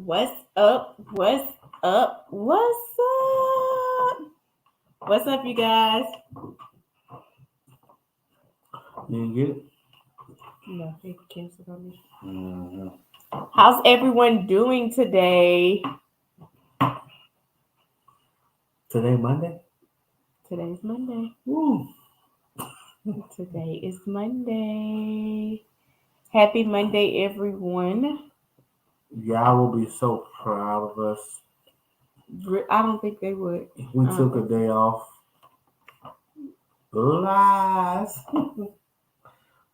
What's up? What's up? What's up? What's up, you guys? You didn't get it? No, they canceled on me. Mm-hmm. How's everyone doing today? Today, Monday? Today's Monday. Woo. Today is Monday. Happy Monday, everyone. Y'all will be so proud of us. I don't think they would. We took a day off. Lies.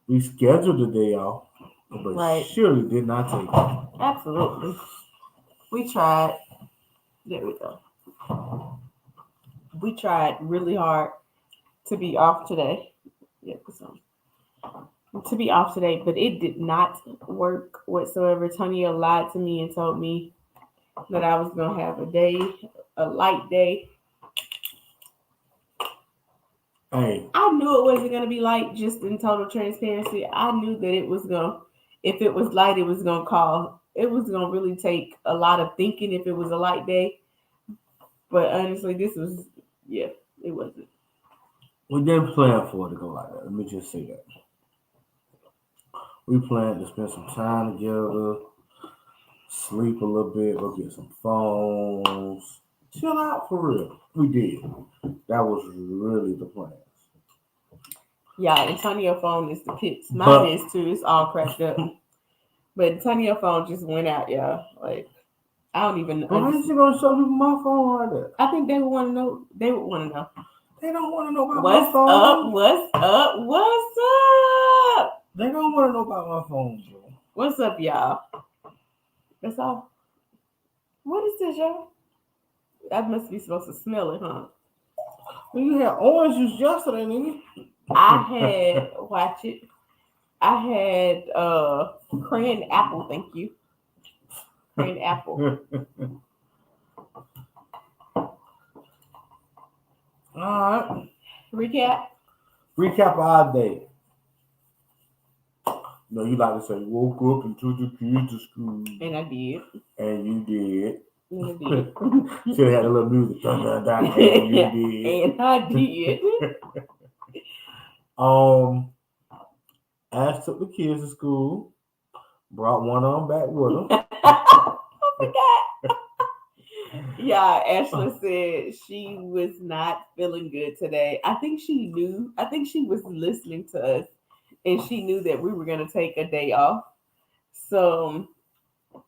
We scheduled the day off, but Right. surely did not take it. Absolutely. We tried. There we go. We tried really hard to be off today. Yeah, to be off today, but it did not work whatsoever. Tonya lied to me and told me that I was gonna have a light day. Hey, I knew it wasn't gonna be light. Just in total transparency, I knew that it was gonna. If it was light, it was gonna call. It was gonna really take a lot of thinking if it was a light day. But honestly, this was yeah, it wasn't. we didn't plan for it to go like that. Let me just say that. We planned to spend some time together, sleep a little bit, go get some phones, chill out for real. We did. That was really the plan. Yeah, Antonio's phone is the pits. Mine But is too. It's all cracked up. But Antonio's phone just went out, y'all. Like I don't even why is understand. you gonna show people my phone like that? I think they would want to know. They would want to know. They don't want to know about my What's up? phone. What's up? What's up? They don't want to know about my phone, bro. What's up, y'all? That's all. What is this, y'all? I must be supposed to smell it, huh? Well, you had orange juice yesterday, didn't you? I had watch it. I had crayon apple. Thank you, crayon apple. All right. Recap. Recap our day. No, you like to say, woke up and took the kids to school. And I did. And you did. And I did. Should have had a little music. Dun, dun, dun, and you did. And I did. Ash took the kids to school. Brought one of them back with him. I forgot. Yeah, Ashley said she was not feeling good today. I think she knew. I think she was listening to us, and she knew that we were gonna take a day off. So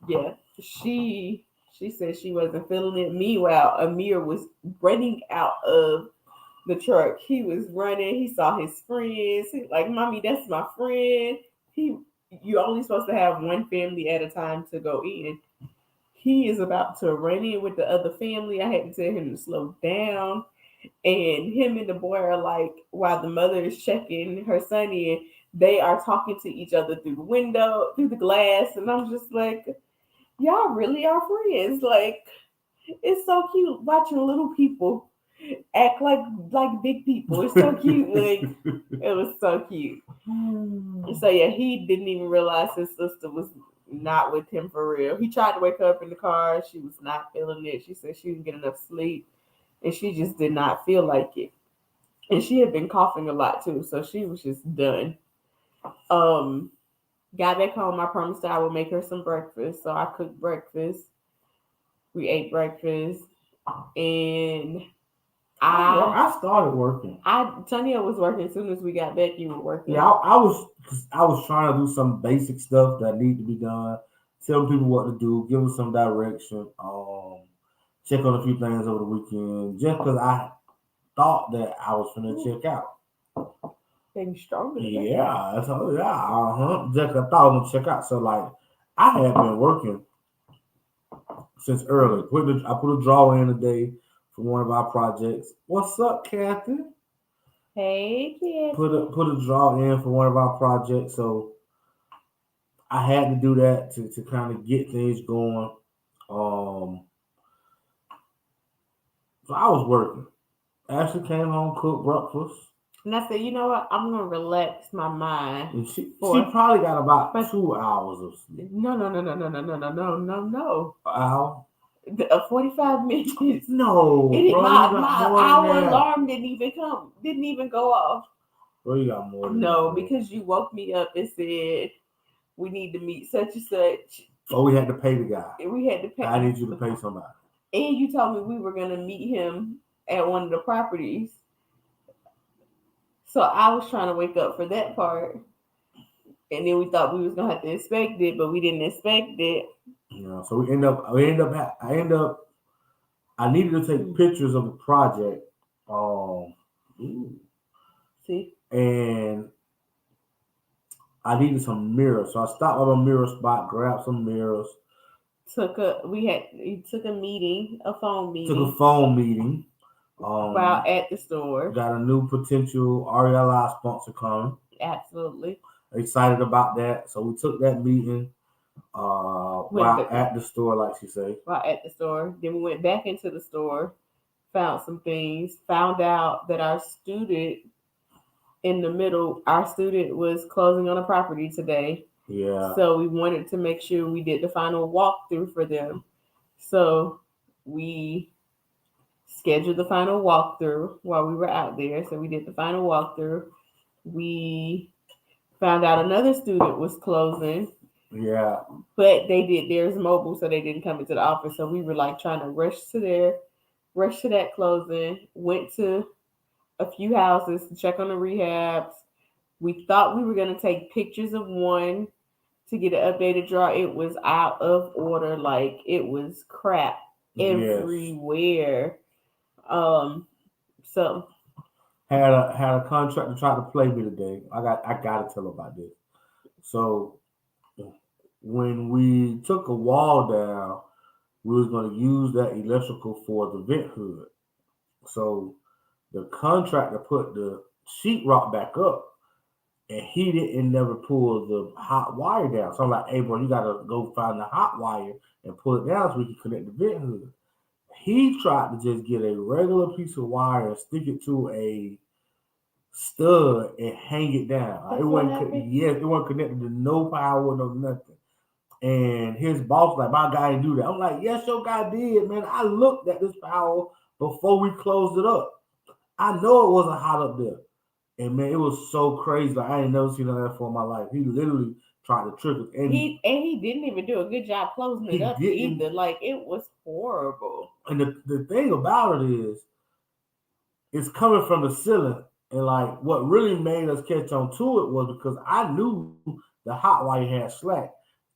yeah, she said she wasn't feeling it. Meanwhile, Amir was running out of the truck. He was running. He saw his friends. He like, "Mommy, that's my friend." He, you're only supposed to have one family at a time to go in. He is about to run in with the other family. I had to tell him to slow down. And him and the boy are like, while the mother is checking her son in, they are talking to each other through the window, through the glass. And I'm just like, y'all really are friends. Like, it's so cute watching little people act like big people. It's so cute. Like, it was so cute. So yeah, he didn't even realize his sister was not with him for real. He tried to wake her up in the car. She was not feeling it. She said she didn't get enough sleep, and she just did not feel like it. And she had been coughing a lot too, so she was just done. Um, got back home. I promised her I would make her some breakfast, so I cooked breakfast. We ate breakfast, and I started working. Tanya was working as soon as we got back. You were working. Yeah, I was trying to do some basic stuff that need to be done. Tell people what to do, give them some direction. Check on a few things over the weekend, just because I thought that I was gonna check out. Getting stronger. Yeah, that's all. Yeah, just 'cause I thought I was gonna check out. So like, I had been working since early. I put a draw in today for one of our projects. What's up, Kathy? Hey, kid. Put a draw in for one of our projects, so I had to do that to kind of get things going. So I was working. Ashley came home, cooked breakfast. And I said, you know what? I'm gonna relax my mind And she for probably got about but 2 hours of sleep. no. An hour? 45 minutes. No, bro, you got My more than hour that. alarm didn't even go off. Bro, you got more than that, No, bro. because you woke me up and said we need to meet such and such. Oh, we had to pay the guy. And we had to pay. I need you to pay somebody. And you told me we were gonna meet him at one of the properties. So I was trying to wake up for that part. And then we thought we was gonna have to inspect it, but we didn't inspect it. You know, so I needed to take pictures of the project. Mm. See, And I needed some mirrors. So I stopped at a mirror spot, grabbed some mirrors, he took a meeting, a phone took a meeting phone meeting. while at the store. Got a new potential RELI sponsor coming. Absolutely. Excited about that. So we took that meeting while at the store, like she said. While at the store. Then we went back into the store, found some things, found out that our student was closing on a property today. Yeah. So we wanted to make sure we did the final walkthrough for them. So we scheduled the final walkthrough while we were out there. So we did the final walkthrough. We found out another student was closing. Yeah. But they did theirs mobile, so they didn't come into the office. So we were like trying to rush to that closing. Went to a few houses to check on the rehabs. We thought we were gonna take pictures of one to get an updated draw. It was out of order, like it was crap everywhere. So had a contractor try to play me today. I gotta tell about this. So when we took a wall down, we was gonna use that electrical for the vent hood. So the contractor put the sheetrock back up, and he didn't never pull the hot wire down. So I'm like, hey, bro, you gotta go find the hot wire and pull it down so we can connect the vent hood. He tried to just get a regular piece of wire and stick it to a stud and hang it down. It wasn't connected to no power, no nothing. And his boss like, my guy didn't do that. I'm like, yes, your guy did, man. I looked at this power before we closed it up. I know it wasn't hot up there. And man, it was so crazy. Like I ain't never seen that before in my life. He literally tried to trick us. And he didn't even do a good job closing it up either. Like it was horrible. And the thing about it is, it's coming from the ceiling. And like what really made us catch on to it was because I knew the hot wire had slack.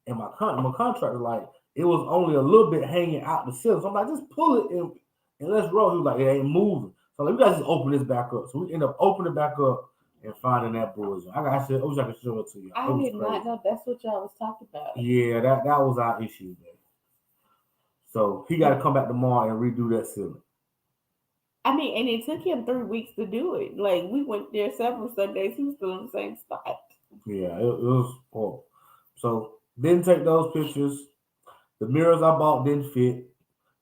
And my contractor, like, it was only a little bit hanging out the ceiling. So I'm like, just pull it and let's roll. He was like, it ain't moving. So like, we got to just open this back up. So we end up opening it back up and finding that bullshit. I wish I could show it to you. I did not know that's what y'all was talking about. Yeah, that was our issue, man. So he got to come back tomorrow and redo that ceiling. I mean, and it took him 3 weeks to do it. Like we went there several Sundays. He was still in the same spot. Yeah, it was horrible. So didn't take those pictures. The mirrors I bought didn't fit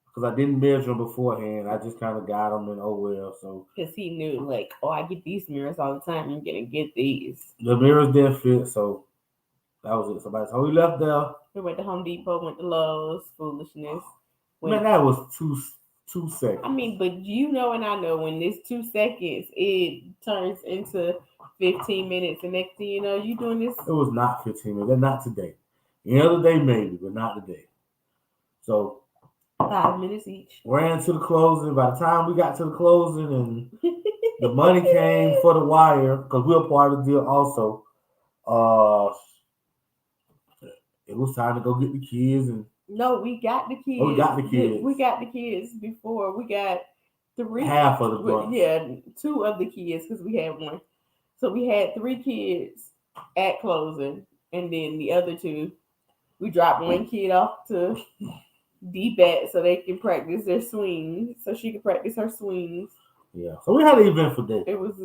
because I didn't measure them beforehand. I just kind of got them and oh well. So because he knew, like, oh, I get these mirrors all the time. I'm gonna get these. The mirrors didn't fit, so that was it. So we left there. We went to Home Depot, went to Lowe's. Foolishness. Man, that was two seconds. I mean, but you know and I know when it's 2 seconds, it turns into 15 minutes. And next thing you know, you doing this. It was not 15 minutes. Not today. Any other day maybe, but not today. So 5 minutes each. Ran to the closing. By the time we got to the closing and the money came for the wire, because we were part of the deal also, it was time to go get the kids. And no, we got the kids. We got the kids. We got the kids before. We got 3. Half of the bunch. Yeah, 2 of the kids because we had 1. So we had 3 kids at closing, and then the other 2, we dropped 1 kid off to D-bat so they can practice their swings, so she could practice her swings. Yeah, so we had an eventful day. It was,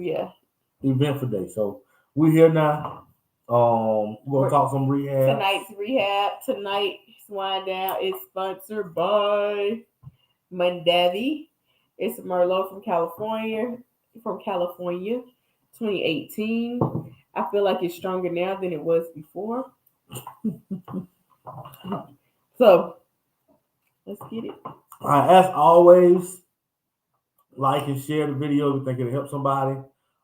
eventful day. So we're here now. We're gonna talk some rehab. Tonight's rehab. Tonight's wind down is sponsored by Mondavi. It's Merlot from California. 2018. I feel like it's stronger now than it was before. So let's get it. As always, like and share the video if you think it'll help somebody.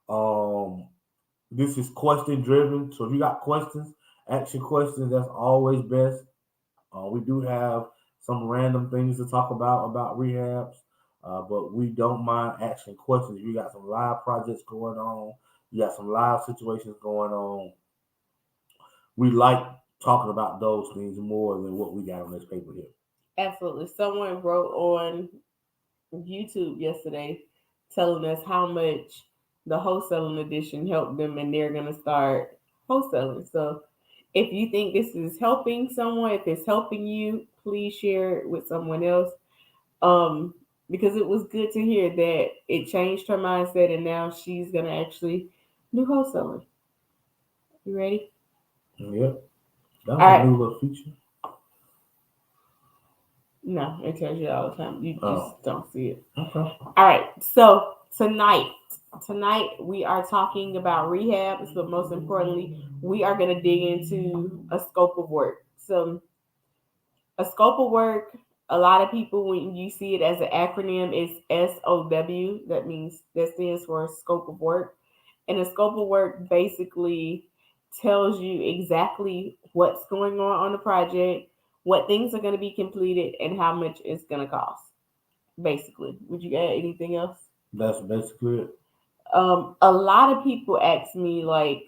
Um, this is question driven, so if you got questions, ask your questions. That's always best. We do have some random things to talk about rehabs, but we don't mind asking questions. If you got some live projects going on, you got some live situations going on. We like talking about those things more than what we got on this paper here. Absolutely. Someone wrote on YouTube yesterday telling us how much the wholesaling edition helped them and they're going to start wholesaling. So if you think this is helping someone, if it's helping you, please share it with someone else. Um, because it was good to hear that it changed her mindset and now she's going to actually do wholesaling. You ready? Yep, that All was a right. new little feature. No, it tells you all the time. You Oh, just don't see it. okay. All right. So tonight we are talking about rehabs, but most importantly, we are going to dig into a scope of work. So a scope of work, a lot of people when you see it as an acronym is SOW. That stands for scope of work. And a scope of work basically tells you exactly what's going on the project, what things are going to be completed, and how much it's going to cost. Basically, would you add anything else? That's basically it. A lot of people ask me like,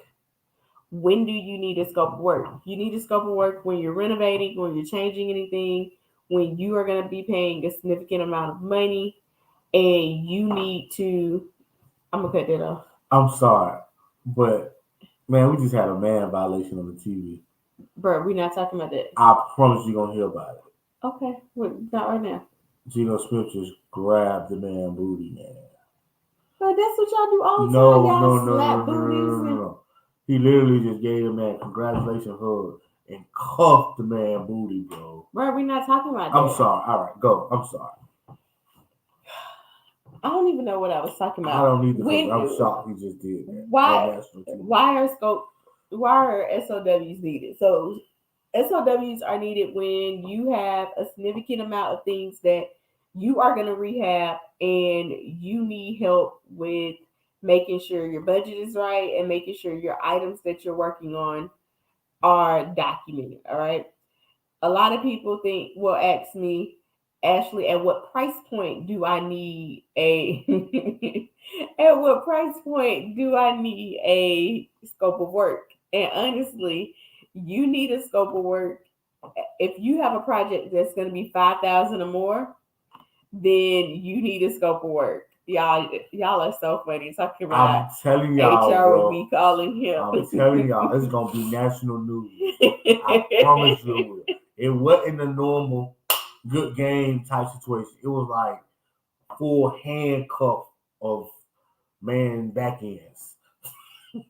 when do you need a scope of work? You need a scope of work when you're renovating, when you're changing anything, when you are going to be paying a significant amount of money, and you need to. I'm gonna cut that off. I'm sorry, but man, we just had a man violation on the TV. Bro, we're not talking about that. I promise you're gonna hear about it. Okay, not right now. Gino Smith just grabbed the man booty, man. But that's what y'all do all the No, time. no, Y'all no, no, slap no, no, booties no, no, and no. He literally just gave the man congratulations hug and cuffed the man booty, bro. bro, we're not talking about that. I'm sorry. All right, go. I'm sorry. I don't even know what I was talking about. I don't need to. I'm shocked he just did that. Why are SOWs needed? So SOWs are needed when you have a significant amount of things that you are going to rehab and you need help with making sure your budget is right and making sure your items that you're working on are documented. All right. A lot of people will ask me, Ashley, at what price point do I need a at what price point do I need a scope of work? And honestly, you need a scope of work. If you have a project that's going to be 5,000 or more, then you need a scope of work. Y'all are so funny talking about. I'm telling y'all, HR bro. would be calling him. I'm telling y'all, it's gonna be national news. I promise you it will. It wasn't a normal good game type situation. It was like full handcuff of man back ends.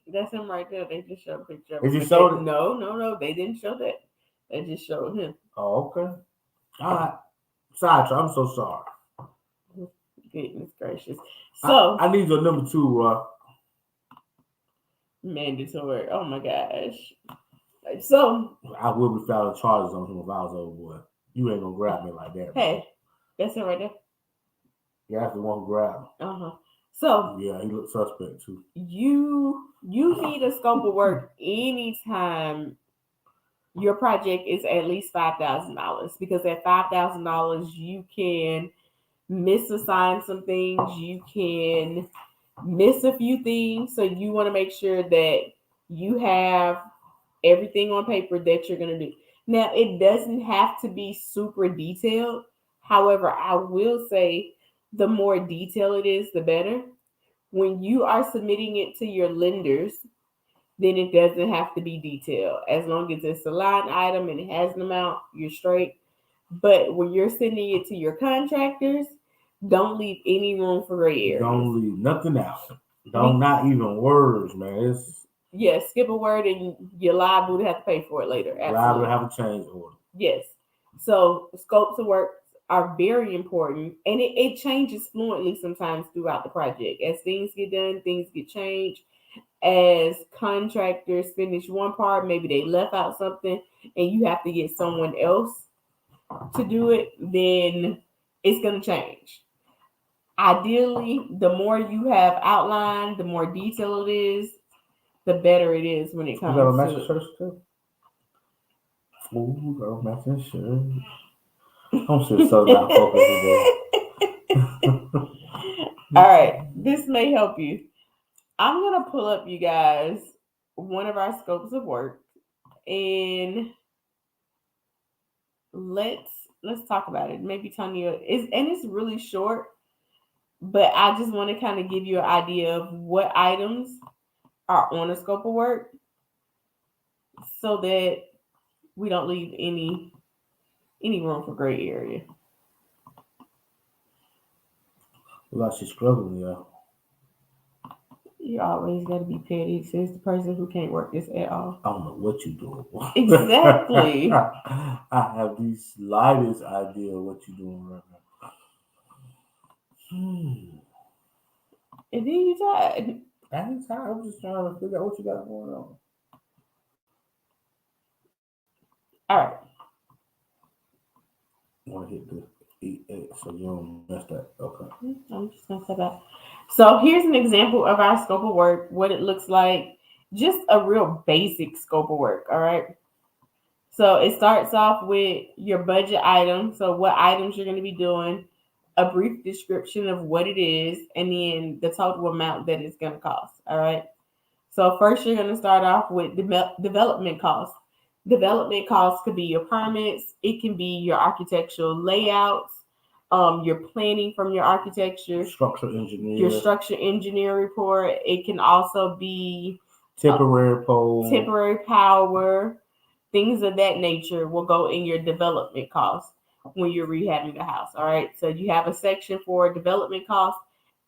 That's him right there. They just showed a picture of They him. just showed it? No. They didn't show that. They just showed him. Oh, okay. All right. Sidetrack. I'm so sorry. Goodness gracious. So I need your number 2, Roy. Mandatory. Oh my gosh. So I will be filing charges on him if I was over boy. You ain't gonna grab me like that. Hey, bro. that's him right there. Yeah, that's the one who grabbed me. So yeah, he looks suspect too. You need a scope of work anytime your project is at least $5,000 because at $5,000 you can misassign some things, you can miss a few things. So you want to make sure that you have everything on paper that you're going to do. Now, it doesn't have to be super detailed. However, I will say the more detail it is, the better. When you are submitting it to your lenders, then it doesn't have to be detailed. As long as it's a line item and it has an amount, you're straight. But when you're sending it to your contractors, don't leave any room for gray areas. Don't leave nothing out. Not even words, man. Skip a word and you're liable to have to pay for it later. Liable to have a change order. Yes. So scopes of work are very important, and it changes fluently sometimes throughout the project. As things get done, things get changed. as contractors finish one part, maybe they left out something and you have to get someone else to do it, then it's going to change. Ideally, the more you have outlined, the more detail it is, the better it is when it You got a comes matching to shirt too? Ooh, girl, matching shirt. I'm so not focused today. All right, this may help you. I'm gonna pull up, you guys, one of our scopes of work, and let's talk about it. Maybe Tanya is, and it's really short, but I just want to kind of give you an idea of what items are on a scope of work, so that we don't leave any room for gray area. Like she's struggling, y'all. You always got to be petty. Says the person who can't work this at all. I don't know what you're doing. Exactly. I have the slightest idea of what you're doing right now. And then you tired. I ain't tired. I'm just trying to figure out what you got going on. All right. Want to hit the E8 so you don't mess that. Okay. I'm just gonna say that. So here's an example of our scope of work, what it looks like, just a real basic scope of work. All right. So it starts off with your budget item. So what items you're going to be doing, a brief description of what it is, and then the total amount that it's going to cost. All right. So first you're going to start off with development costs. Development costs could be your permits. It can be your architectural layouts, your planning from your architecture, your structure engineer report. It can also be temporary pole, temporary power, things of that nature will go in your development costs when you're rehabbing the house. All right. So you have a section for development costs,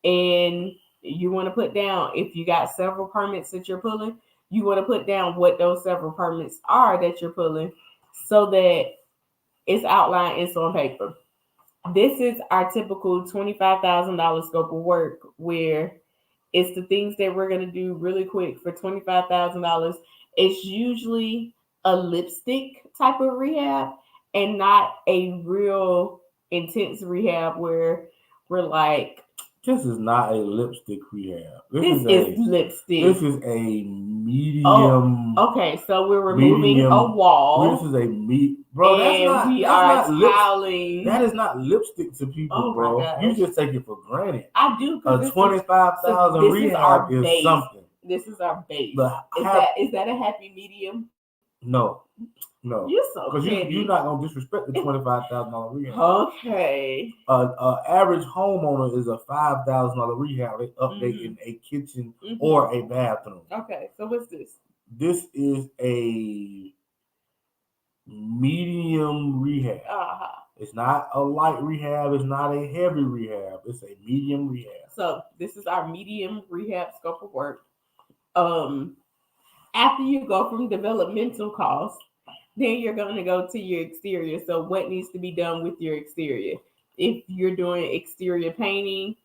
and you want to put down, if you got several permits that you're pulling, you want to put down what those several permits are that you're pulling, so that it's outlined, it's on paper. This is our typical $25,000 scope of work, where it's the things that we're going to do really quick for $25,000. It's usually a lipstick type of rehab, and not a real intense rehab where we're like, this is not a lipstick rehab. This is lipstick. This is a medium. Oh, okay, so we're removing a wall. This is a bro. That's not toweling. That is not lipstick to people, bro. My gosh. You just take it for granted. I do. A 25,000 rehab is something. This is our base. But is that a happy medium? No. You're so because you're not gonna disrespect the $25,000 rehab. Okay. Average homeowner is a $5,000 rehab. They update in a kitchen or a bathroom. Okay, so what's this? This is a medium rehab. It's not a light rehab. It's not a heavy rehab. It's a medium rehab. So this is our medium rehab scope of work. After you go from developmental costs, then you're going to go to your exterior. So what needs to be done with your exterior? If you're doing exterior painting,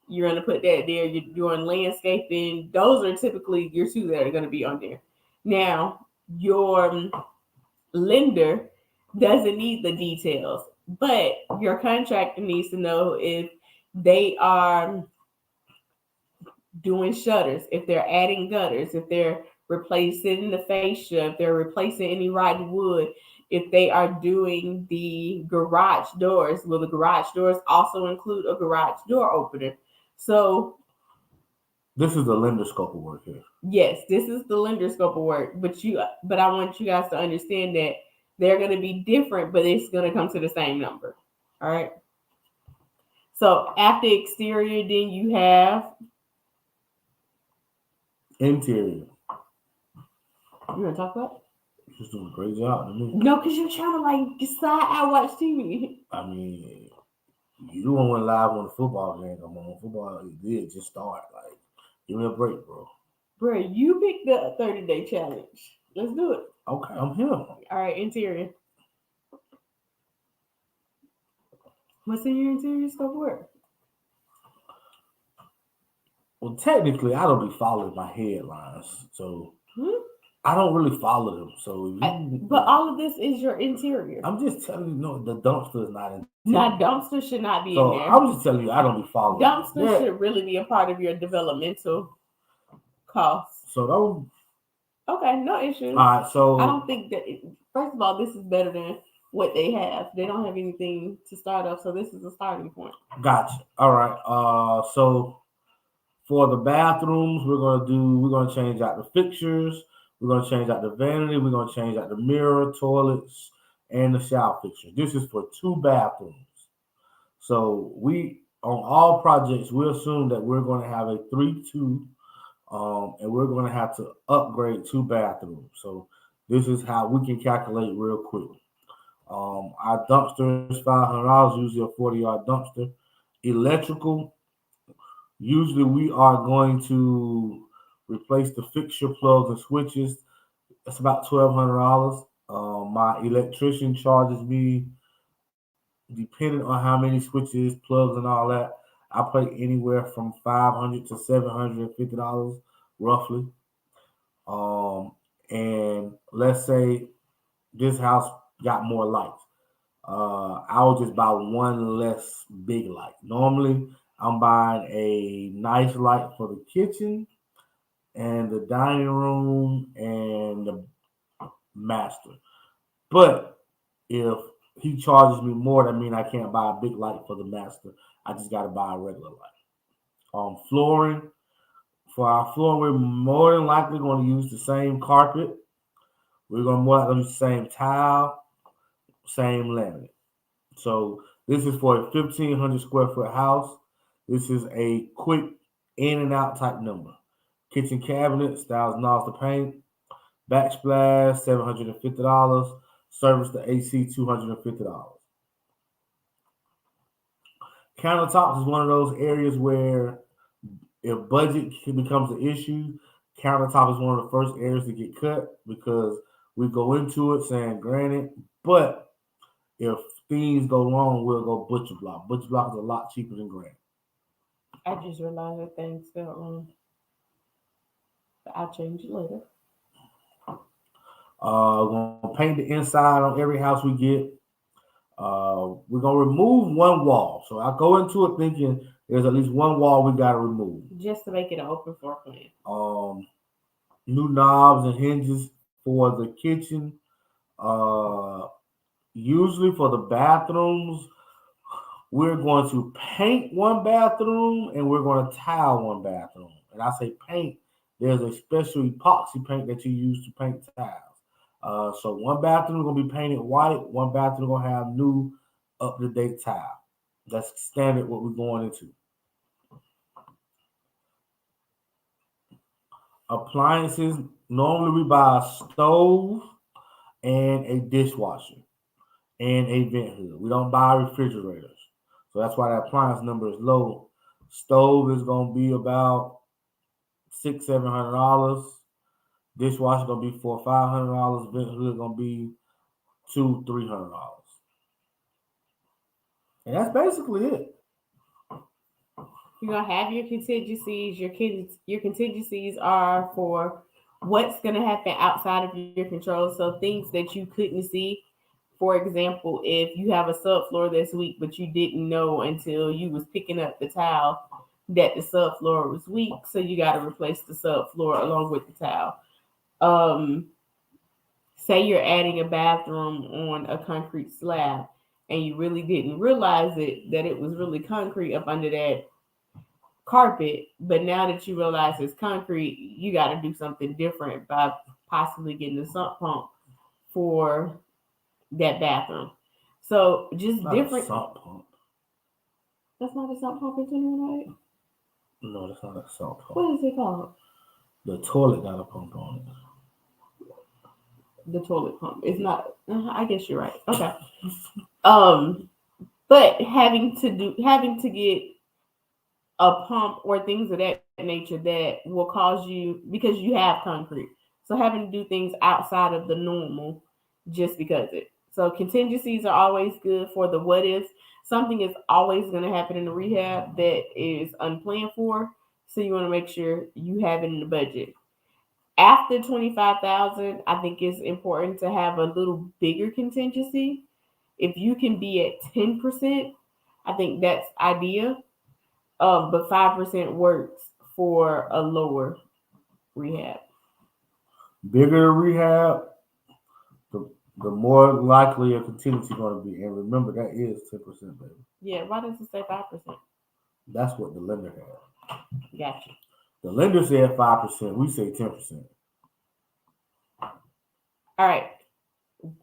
you're going to put that there. You're doing landscaping. Those are typically your two that are going to be on there. Now, your lender doesn't need the details, but your contractor needs to know if they are doing shutters, if they're adding gutters, if they're replacing the fascia, if they're replacing any rotten wood, if they are doing the garage doors. Will the garage doors also include a garage door opener? So this is the lender scope of work here. Yes, this is the lender scope of work, but I want you guys to understand that they're going to be different, but it's going to come to the same number. All right. So after exterior, then you have interior. You want to talk about it? She's doing a great job to me. No, because you're trying to like decide I watch TV. I mean, you don't went live on the football game. I'm on football. It did just start. Like, give me a break, bro. Bro, you picked the 30-day challenge. Let's do it. Okay, I'm here. All right, interior. What's in your interior scope of work? Well, technically, I don't be following my headlines, so Hmm? I don't really follow them. So if But all of this is your interior. I'm just telling you, no, the dumpster is not interior. Now, dumpster should not be in So there. I'm just telling you, I don't be following them. Dumpster Yeah. should really be a part of your developmental costs. So don't. Okay, no All issues. right. I So don't think that. First of all, this is better than what they have. They don't have anything to start off, so this is a starting point. gotcha. All right. So for the bathrooms, we're gonna change out the fixtures. We're gonna change out the vanity. We're gonna change out the mirror, toilets, and the shower fixtures. This is for two bathrooms. So we on all projects we assume that we're going to have a 3-2, and we're going to have to upgrade two bathrooms. So this is how we can calculate real quick. Our dumpster is $500, usually a 40-yard dumpster. Electrical, usually we are going to replace the fixture plugs and switches. That's about $1,200. My electrician charges me, depending on how many switches, plugs, and all that, I pay anywhere from $500 to $750 roughly. Um, and let's say this house got more lights. I would just buy one less big light. Normally, I'm buying a nice light for the kitchen and the dining room and the master. But if he charges me more, that means I can't buy a big light for the master. I just got to buy a regular light. Flooring. For our flooring, we're more than likely going to use the same carpet. We're going to more likely use the same tile, same laminate. So this is for a 1,500 square foot house. This is a quick in and out type number. Kitchen cabinets, $1,000 to paint. Backsplash, $750. Service to AC, $250. Countertops is one of those areas where if budget becomes an issue, countertop is one of the first areas to get cut because we go into it saying granted, but if things go wrong, we'll go butcher block. Butcher block is a lot cheaper than granite. I just realized that things felt wrong, but I'll change it later. We're gonna paint the inside on every house we get. We're gonna remove one wall. So I go into it thinking there's at least one wall we gotta remove. Just to make it an open floor plan. New knobs and hinges for the kitchen. Uh, Usually for the bathrooms, we're going to paint one bathroom and we're going to tile one bathroom. And I say paint, there's a special epoxy paint that you use to paint tiles. So one bathroom is going to be painted white, one bathroom is going to have new up to date tile. That's standard what we're going into. Appliances, normally we buy a stove and a dishwasher and a vent hood. We don't buy refrigerators. So that's why that appliance number is low. Stove is gonna be about $600-700. Dishwasher gonna be $400-500. Vent hood gonna be $200-300. And that's basically it. You're gonna have your contingencies. Your contingencies are for what's gonna happen outside of your control. So things that you couldn't see. For example, if you have a subfloor that's weak, but you didn't know until you was picking up the tile that the subfloor was weak, so you got to replace the subfloor along with the tile. Um, Say you're adding a bathroom on a concrete slab, and you really didn't realize that it was really concrete up under that carpet, but now that you realize it's concrete, you got to do something different by possibly getting a sump pump for that bathroom. So just Not a different. salt pump. That's not a sump pump in 2108. No, that's not a salt pump. What is it called? The toilet got a pump on it. The toilet pump. It's not. I guess you're right. Okay. Um, but having to get a pump or things of that nature that will cause you because you have concrete. So having to do things outside of the normal just because it. So contingencies are always good for the what ifs. Something is always going to happen in the rehab that is unplanned for. So you want to make sure you have it in the budget. After 25,000, I think it's important to have a little bigger contingency. If you can be at 10%, I think that's ideal. But 5% works for a lower rehab. Bigger rehab, the the more likely a contingency going to be. And remember, that is 10%, baby. Yeah, why does it say 5%? That's what the lender had. Gotcha. The lender said 5%. We say 10%. All right.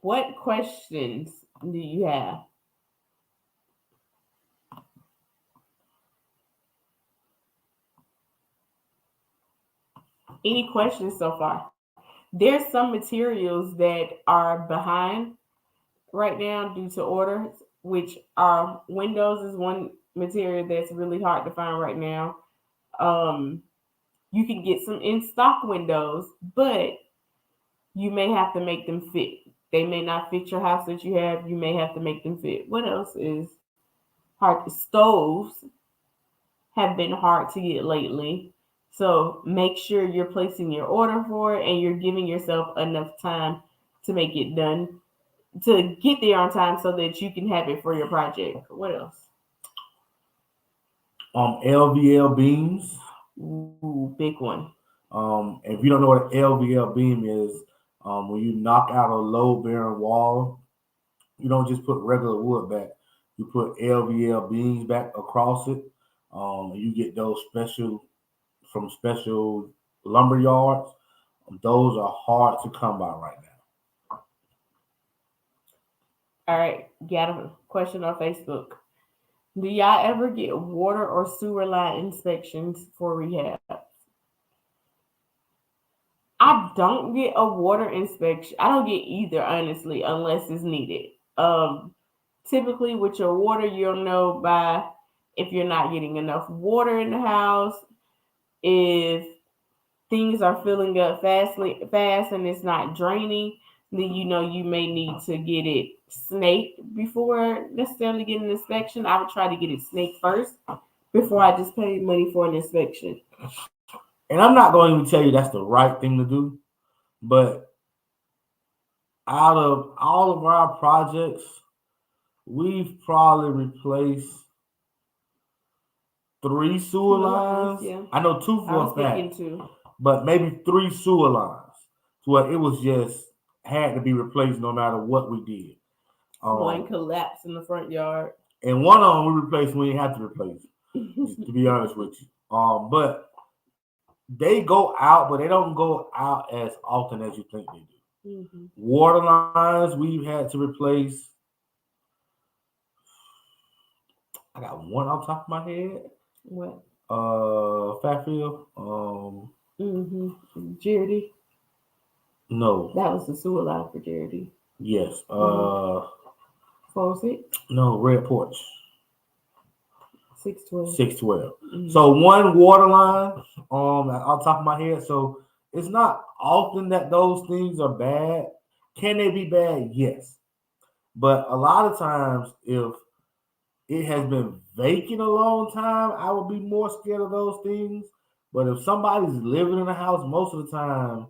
What questions do you have? Any questions so far? There's some materials that are behind right now due to orders, which are windows is one material that's really hard to find right now. Um, you can get some in stock windows, but you may have to make them fit. They may not fit your house that you have. You may have to make them fit. What else is hard? Stoves have been hard to get lately. So make sure you're placing your order for it and you're giving yourself enough time to make it done, to get there on time so that you can have it for your project. What else? LVL beams. Ooh, big one. If you don't know what an LVL beam is, when you knock out a load bearing wall, you don't just put regular wood back. You put LVL beams back across it. You get those from special lumber yards. Those are hard to come by right now. All right, got a question on Facebook. Do y'all ever get water or sewer line inspections for rehab? I don't get a water inspection. I don't get either, honestly, unless it's needed. Um, Typically, with your water, you'll know by if you're not getting enough water in the house, if things are filling up fast and it's not draining, then you know you may need to get it snaked before necessarily getting an inspection. I would try to get it snaked first before I just pay money for an inspection. And I'm not going to even tell you that's the right thing to do, but out of all of our projects, we've probably replaced 3 sewer lines. Yeah. I know 2 I was for a fact, thinking too. but maybe 3 sewer lines. So it was just had to be replaced no matter what we did. One collapsed in the front yard. And one of them we replaced when we had to replace, to be honest with you. But they go out, but they don't go out as often as you think they do. Mm-hmm. Water lines we've had to replace. I got one off the top of my head. What? Fatfield. Mm-hmm. Jardy. No. That was the sewer line for Jardy. Yes. Faucet. No, Red Porch. 612. 612. Mm-hmm. So one water line off the top of my head. So it's not often that those things are bad. Can they be bad? Yes. But a lot of times, if it has been vacant a long time, I would be more scared of those things. But if somebody's living in a house, most of the time,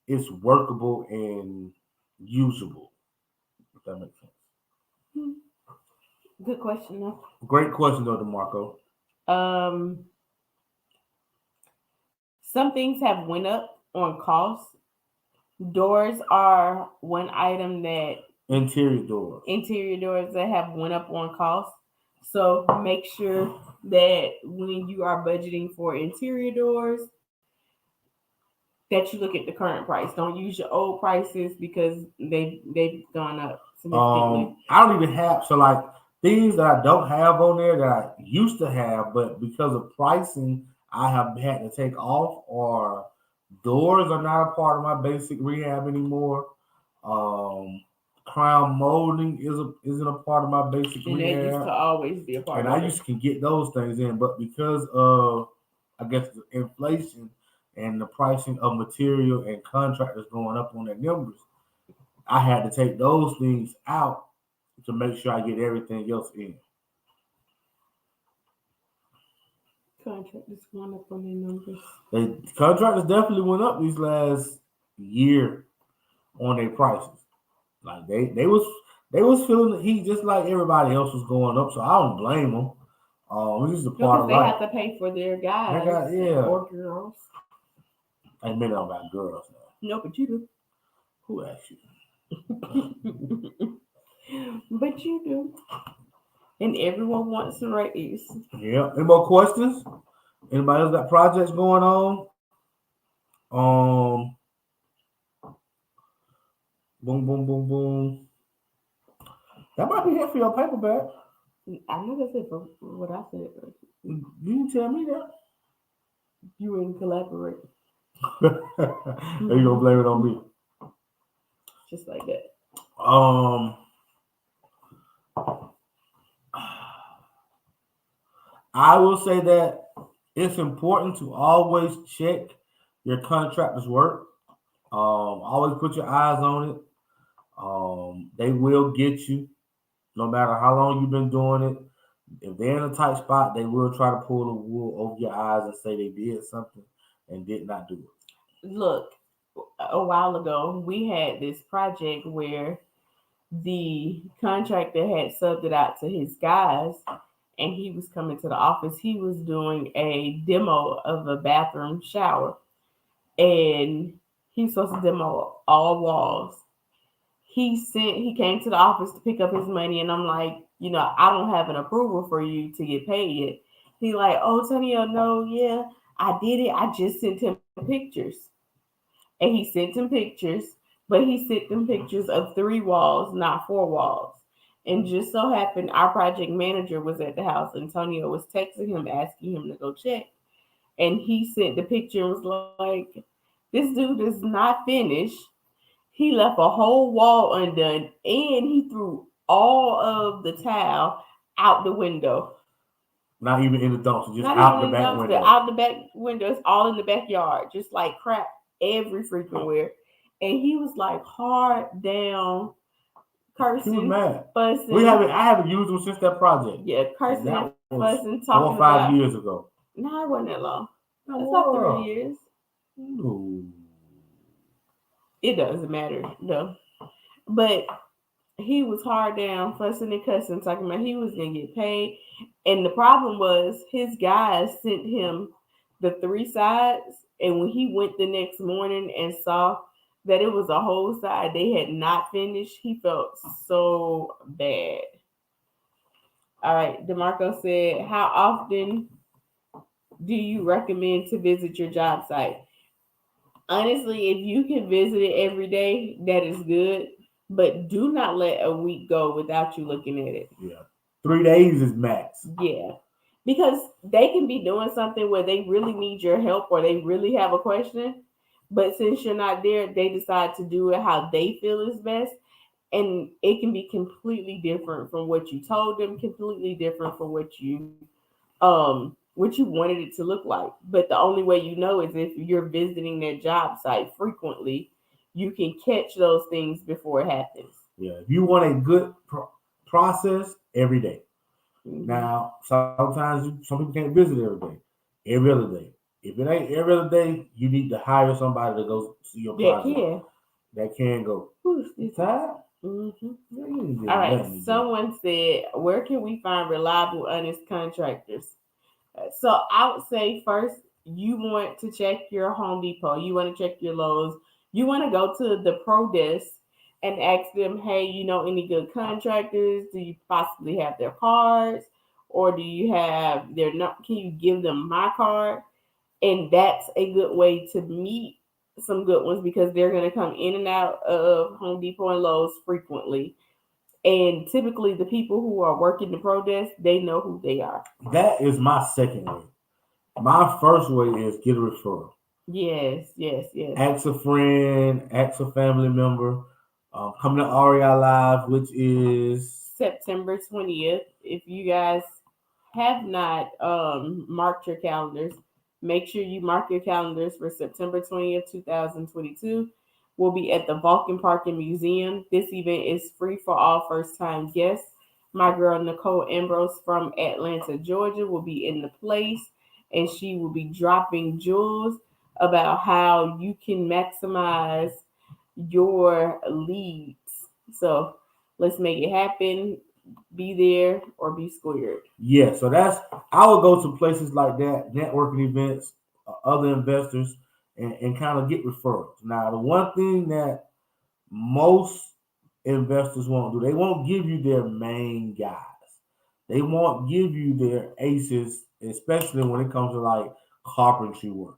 it's workable and usable. If that makes sense. Good question, though. Great question, though, DeMarco. Some things have went up on cost. Doors are one item that interior doors that have went up on cost. So make sure that when you are budgeting for interior doors, that you look at the current price. Don't use your old prices because they've gone up significantly. I don't even have things that I don't have on there that I used to have, but because of pricing, I have had to take off, or doors are not a part of my basic rehab anymore. Crown molding isn't a part of my basic and rehab. That used to always be a part and of it. I used to get those things in, but because of, I guess, the inflation and the pricing of material and contractors going up on their numbers, I had to take those things out to make sure I get everything else in. Contractors going up on their numbers. They contractors definitely went up these last year on their prices. Like they was feeling the heat just like everybody else was going up. So I don't blame them. This is a part Because of they life. have to pay for their They guys got yeah. or girls. And men don't got girls now. No, but you Who asked you? do. But you do. And everyone wants a raise. Yeah. Any more questions? Anybody else got projects going on? Um, boom, boom, boom, boom. That might be it for your paperback. I know that's it for what I said. You didn't tell me that. You and collaborate. Are you gonna blame it on me? Just like that. Um, I will say that it's important to always check your contractor's work. Always put your eyes on it. They will get you, no matter how long you've been doing it. If they're in a tight spot, they will try to pull the wool over your eyes and say they did something and did not do it. Look, a while ago, we had this project where the contractor had subbed it out to his guys and he was coming to the office. He was doing a demo of a bathroom shower and he was supposed to demo all walls. He came to the office to pick up his money and I'm like, I don't have an approval for you to get paid yet. He like, oh Tonio, no, yeah, I did it. I just sent him pictures. And he sent him pictures, but he sent them pictures of 3 walls, not 4 walls. And just so happened our project manager was at the house. Antonio was texting him, asking him to go check. And he sent the picture and was like, this dude is not finished. He left a whole wall undone and he threw all of the tile out the window. Not even in the dumpster, just Not out even the in the back dumpster, window. out the back windows, all in the backyard, just like crap every freaking where. And he was like hard down, He was cursing, mad. fussing. I haven't used them since that project. Yeah, And cursing that and was fussing, 4 or talking 5 about. years ago. No, it wasn't that long. That It's about 3 was. years. No. It doesn't matter, no. But he was hard down, fussing and cussing, talking about he was gonna get paid. And the problem was his guys sent him the 3 sides, and when he went the next morning and saw that it was a whole side they had not finished, he felt so bad. All right, DeMarco said, how often do you recommend to visit your job site? Honestly, if you can visit it every day, that is good. But do not let a week go without you looking at it. Yeah. 3 days is max. Yeah. Because they can be doing something where they really need your help or they really have a question. But since you're not there, they decide to do it how they feel is best. And it can be completely different from what you told them, completely different from what you wanted it to look like. But the only way you know is if you're visiting their job site frequently, you can catch those things before it happens. Yeah. If you want a good process, every day. Mm-hmm. Now, sometimes some people can't visit every day, every other day. If it ain't every other day, you need to hire somebody to go see your That project. can. That can go. Who's You this? tired? Mm-hmm. Yeah, you ain't All getting right. nothing to do. Someone said, where can we find reliable, honest contractors? So I would say first, you want to check your Home Depot. You want to check your Lowe's. You want to go to the pro desk and ask them, hey, you know any good contractors? Do you possibly have their cards? Or do you have their not? Can you give them my card? And that's a good way to meet some good ones because they're going to come in and out of Home Depot and Lowe's frequently. And typically, the people who are working the pro desk, they know who they are. That is my second way. My first way is get a referral. Yes, yes, yes. Ask a friend, ask a family member. Come to REI Live, which is September 20th. If you guys have not marked your calendars, make sure you mark your calendars for September 20th, 2022. We'll be at the Vulcan Park and Museum. This event is free for all first time guests. My girl Nicole Ambrose from Atlanta, Georgia will be in the place. and she will be dropping jewels about how you can maximize your leads. So let's make it happen. Be there or be squared. Yeah, so that's I would go to places like that, networking events, other investors, and kind of get referrals. Now, the one thing that most investors won't do, they won't give you their main guys. They won't give you their aces, especially when it comes to like carpentry work.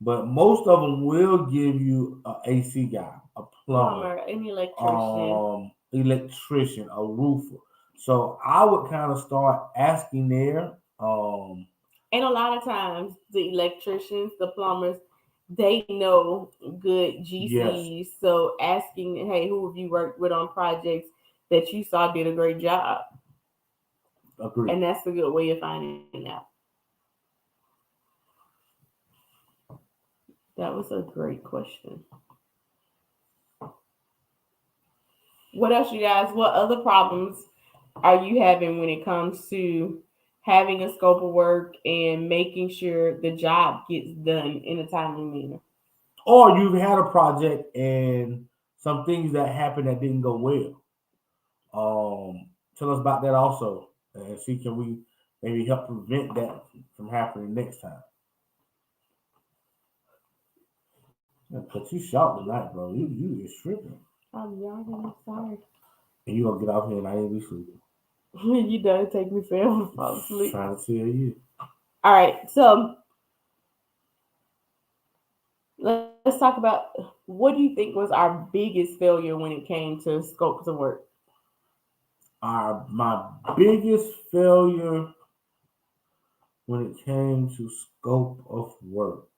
But most of them will give you a AC guy, a plumber, Plumber, an electrician. electrician, a roofer. So I would kind of start asking there. And a lot of times, the electricians, the plumbers, they know good Yes, GCs. So asking, hey, who have you worked with on projects that you saw did a great job? agree. And that's a good way of finding out. That was a great question. What else, you guys? What other problems are you having when it comes to having a scope of work and making sure the job gets done in a timely manner? Or you've had a project and some things that happened that didn't go well. Tell us about that also, and see can we maybe help prevent that from happening next time. Yeah, cause you shot tonight, bro. You is tripping, I'm yawning. I'm sorry. and you gonna get off here and I ain't be sleeping. You done take me forever to fall asleep. Trying to tell you. All right, so let's talk about what do you think was our biggest failure when it came to scopes of work? My biggest failure when it came to scope of work.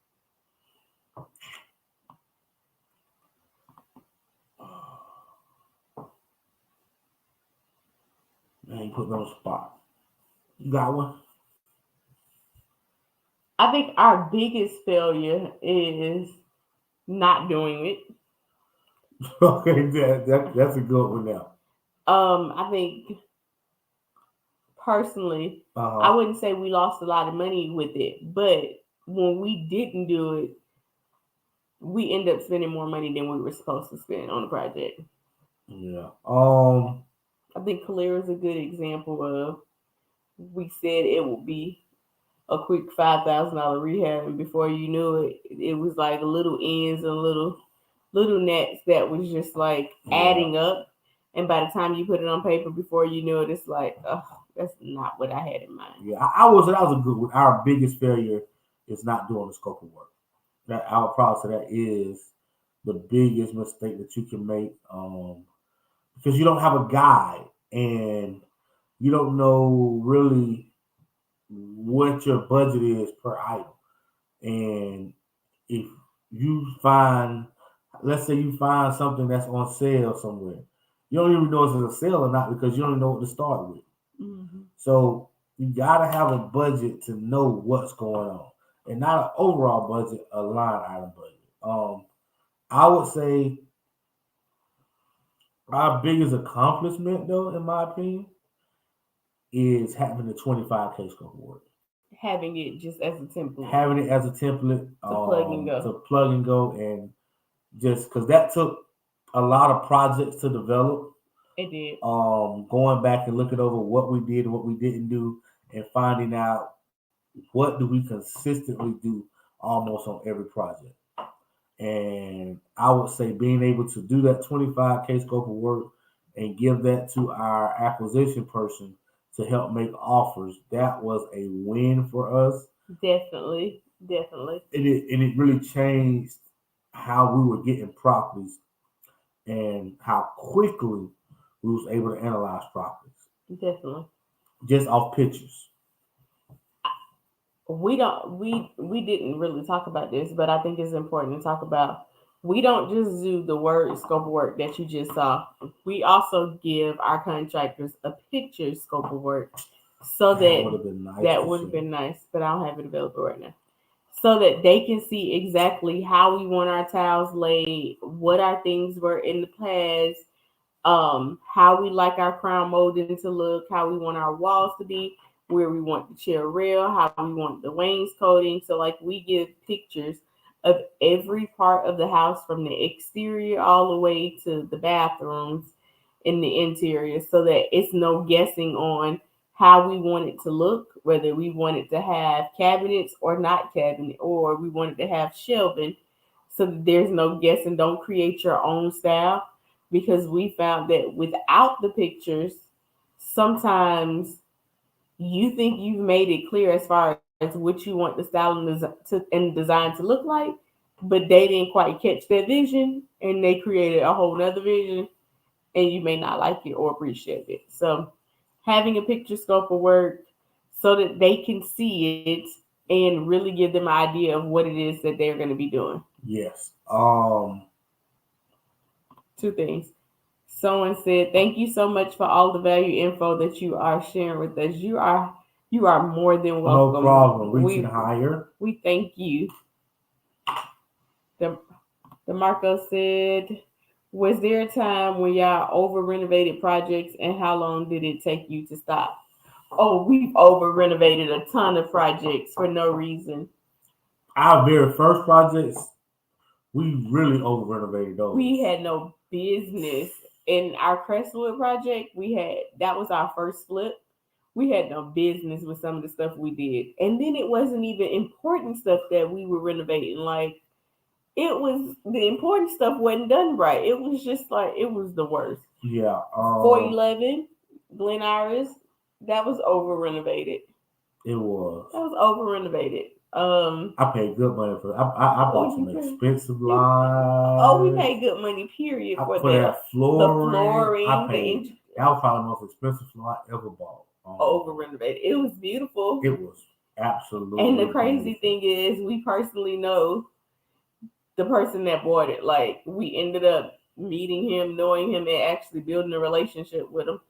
Man, put me on the spot. You got one? I think our biggest failure is not doing it. Okay, that's a good one now. I think personally, Uh I huh. wouldn't say we lost a lot of money with it, but when we didn't do it, we end up spending more money than we were supposed to spend on the project. Yeah. I think Clear is a good example of we said it would be a quick $5,000 rehab, and before you knew it, it was like little ends and little nets that was just like Yeah. adding up. And by the time you put it on paper, before you know it, it's like, oh, that's not what I had in mind. Yeah. I was that was a good one. Our biggest failure is not doing the scope of work. That I would probably say that is the biggest mistake that you can make. Because you don't have a guide and you don't know really what your budget is per item. And if you find, let's say you find something that's on sale somewhere, you don't even know if it's a sale or not because you don't know what to start with. Mm-hmm. So you gotta have a budget to know what's going on, and not an overall budget, a line item budget. I would say our biggest accomplishment, though, in my opinion, is having the 25K scope of work. Having it just as a template Having it as a template to plug and go. to plug and go, and just because that took a lot of projects to develop. It did. Going back and looking over what we did and what we didn't do, and finding out what do we consistently do almost on every project. And I would say being able to do that 25K scope of work and give that to our acquisition person to help make offers, that was a win for us. Definitely. Definitely. And it really changed how we were getting properties and how quickly we was able to analyze properties Definitely. just off pictures. We didn't really talk about this, but I think it's important to talk about. We don't just do the word scope of work that you just saw. We also give our contractors a picture scope of work so That that would have been nice that to would have see. been nice, but I don't have it available right now. So that they can see exactly how we want our tiles laid, what our things were in the past, how we like our crown molding to look, how we want our walls to be. where we want the chair rail, how we want the wainscoting. So like we give pictures of every part of the house from the exterior all the way to the bathrooms in the interior so that it's no guessing on how we want it to look, whether we want it to have cabinets or not cabinet, or we want it to have shelving so that there's no guessing. Don't create your own style because we found that without the pictures, sometimes you think you've made it clear as far as what you want the style and design to look like, but they didn't quite catch that vision and they created a whole nother vision and you may not like it or appreciate it. So having a picture scope of work so that they can see it and really give them an idea of what it is that they're going to be doing. Yes. Two things. Someone said, "Thank you so much for all the value info that you are sharing with us. You are more than No welcome. problem. Reaching We higher. we thank you." The the Marco said, "Was there a time when y'all over renovated projects, and how long did it take you to stop?" Oh, we've over renovated a ton of projects for no reason. Our very first projects, we really over renovated those. We had no business in our Crestwood project. We had that was our first flip. We had no business with some of the stuff we did, and then it wasn't even important stuff that we were renovating. Like it was the important stuff wasn't done right. It was just like it was the worst. Yeah. 411 Glen Iris, that was over renovated. It was. That was over renovated. I paid good money for it. I bought some expensive Oh, we lines. paid good money, period, for For that the flooring, I flooring, paid. That was probably the most expensive floor I ever bought. over renovated. It was beautiful. It was absolutely. And the crazy thing is, we personally know the person that bought it. Like, we ended up meeting him, knowing him, and actually building a relationship with him.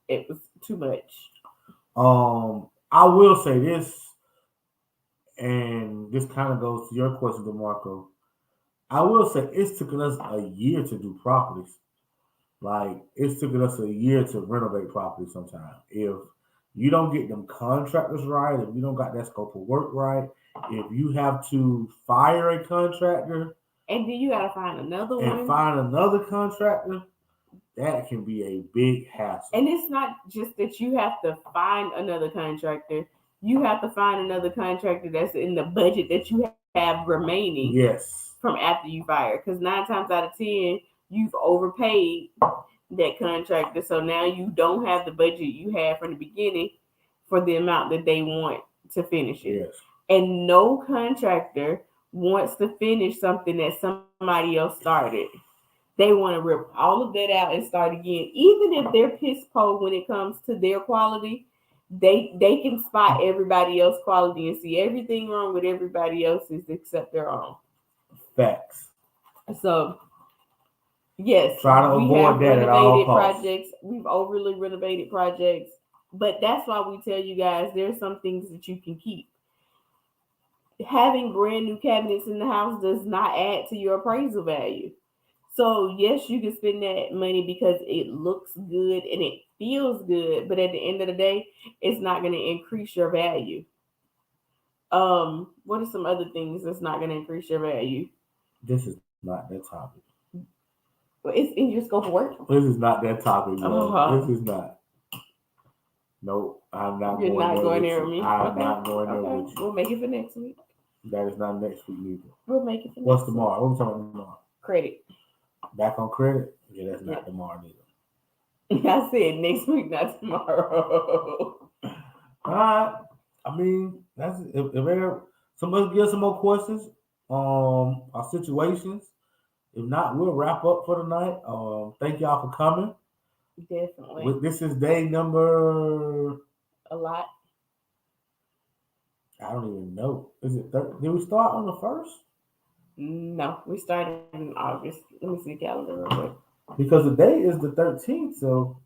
It was too much. I will say this, and this kind of goes to your question, DeMarco. I will say it's taken us a year to do properties. Like it's taken us a year to renovate properties. Sometimes, if you don't get them contractors right, if you don't got that scope of work right, if you have to fire a contractor and then you gotta find another one and find another contractor, that can be a big hassle. And it's not just that you have to find another contractor. You have to find another contractor that's in the budget that you have remaining. Yes. From after you fire. Because 9 times out of 10, you've overpaid that contractor. So now you don't have the budget you had from the beginning for the amount that they want to finish it. Yes. And no contractor wants to finish something that somebody else started. They want to rip all of that out and start again. Even if they're piss poor when it comes to their quality, they can spot everybody else's quality and see everything wrong with everybody else's except their own. Facts. So yes, try to avoid that at all costs. Projects. We've overly renovated projects, but that's why we tell you guys there's some things that you can keep. Having brand new cabinets in the house does not add to your appraisal value. So yes, you can spend that money because it looks good and it feels good, but at the end of the day, it's not going to increase your value. What are some other things that's not going to increase your value? This is not that topic. Well, it's in your scope of work. This is not that topic, bro. This is not. Nope, I'm not. You're not going there with me. I'm not going there with you. We'll make it for next week. That is not next week either. We'll make it for What's tomorrow? What are we talking about tomorrow? Credit. Back on credit? Yeah, that's not tomorrow neither. I said next week, not tomorrow. All right. I mean, that's if somebody give some more questions, our situations. If not, we'll wrap up for tonight. Thank y'all for coming. Definitely. This is day number a lot. I don't even know. Is it did we start on the 1st? No, we started in August. Let me see the calendar real quick. Because the day is the 13th, so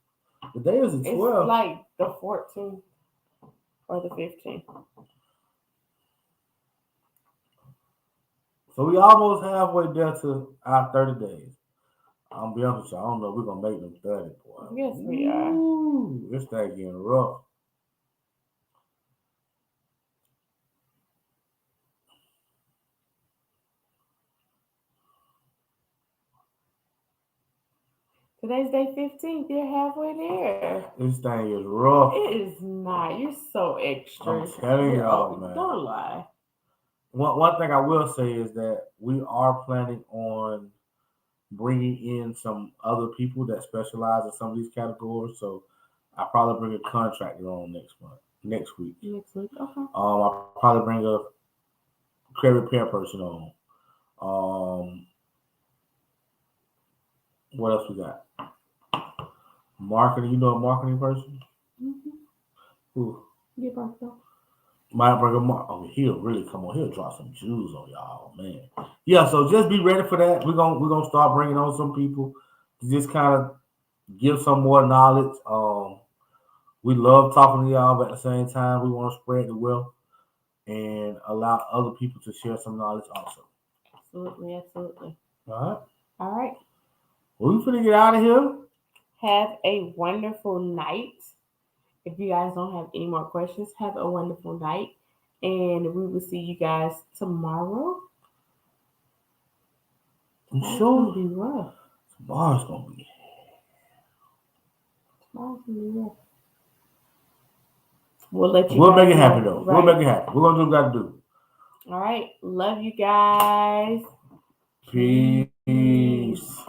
the day is the 12th. It's like the 14th or the 15th. So we almost halfway there to our 30 days. I'll be honest with you, I don't know if we're going to make them 30. Boy. Yes, we are. This thing getting rough. Today's day 15th. You're halfway there. This thing is rough. It is not. You're so extra. I'm telling y'all, man. Don't lie. One thing I will say is that we are planning on bringing in some other people that specialize in some of these categories. So I'll probably bring a contractor on next week. Next week, okay. I'll probably bring a credit repair person on. What else we got? Marketing. You know a marketing person? Mm-hmm. Who? Get Marco. Might bring a oh, he'll really come on. He'll drop some jewels on y'all, man. Yeah, so just be ready for that. We're gonna start bringing on some people to just kind of give some more knowledge. We love talking to y'all, but at the same time, we want to spread the wealth and allow other people to share some knowledge also. Absolutely, absolutely. All right. All right. Well, we finna get out of here. Have a wonderful night. If you guys don't have any more questions, have a wonderful night. And we will see you guys tomorrow. You Tomorrow's sure? gonna be rough. Tomorrow's gonna be. Tomorrow's gonna be rough. We'll let you We'll guys make it happen know, though. right? We'll make it happen. We're gonna do what we gotta do. All right. Love you guys. Peace.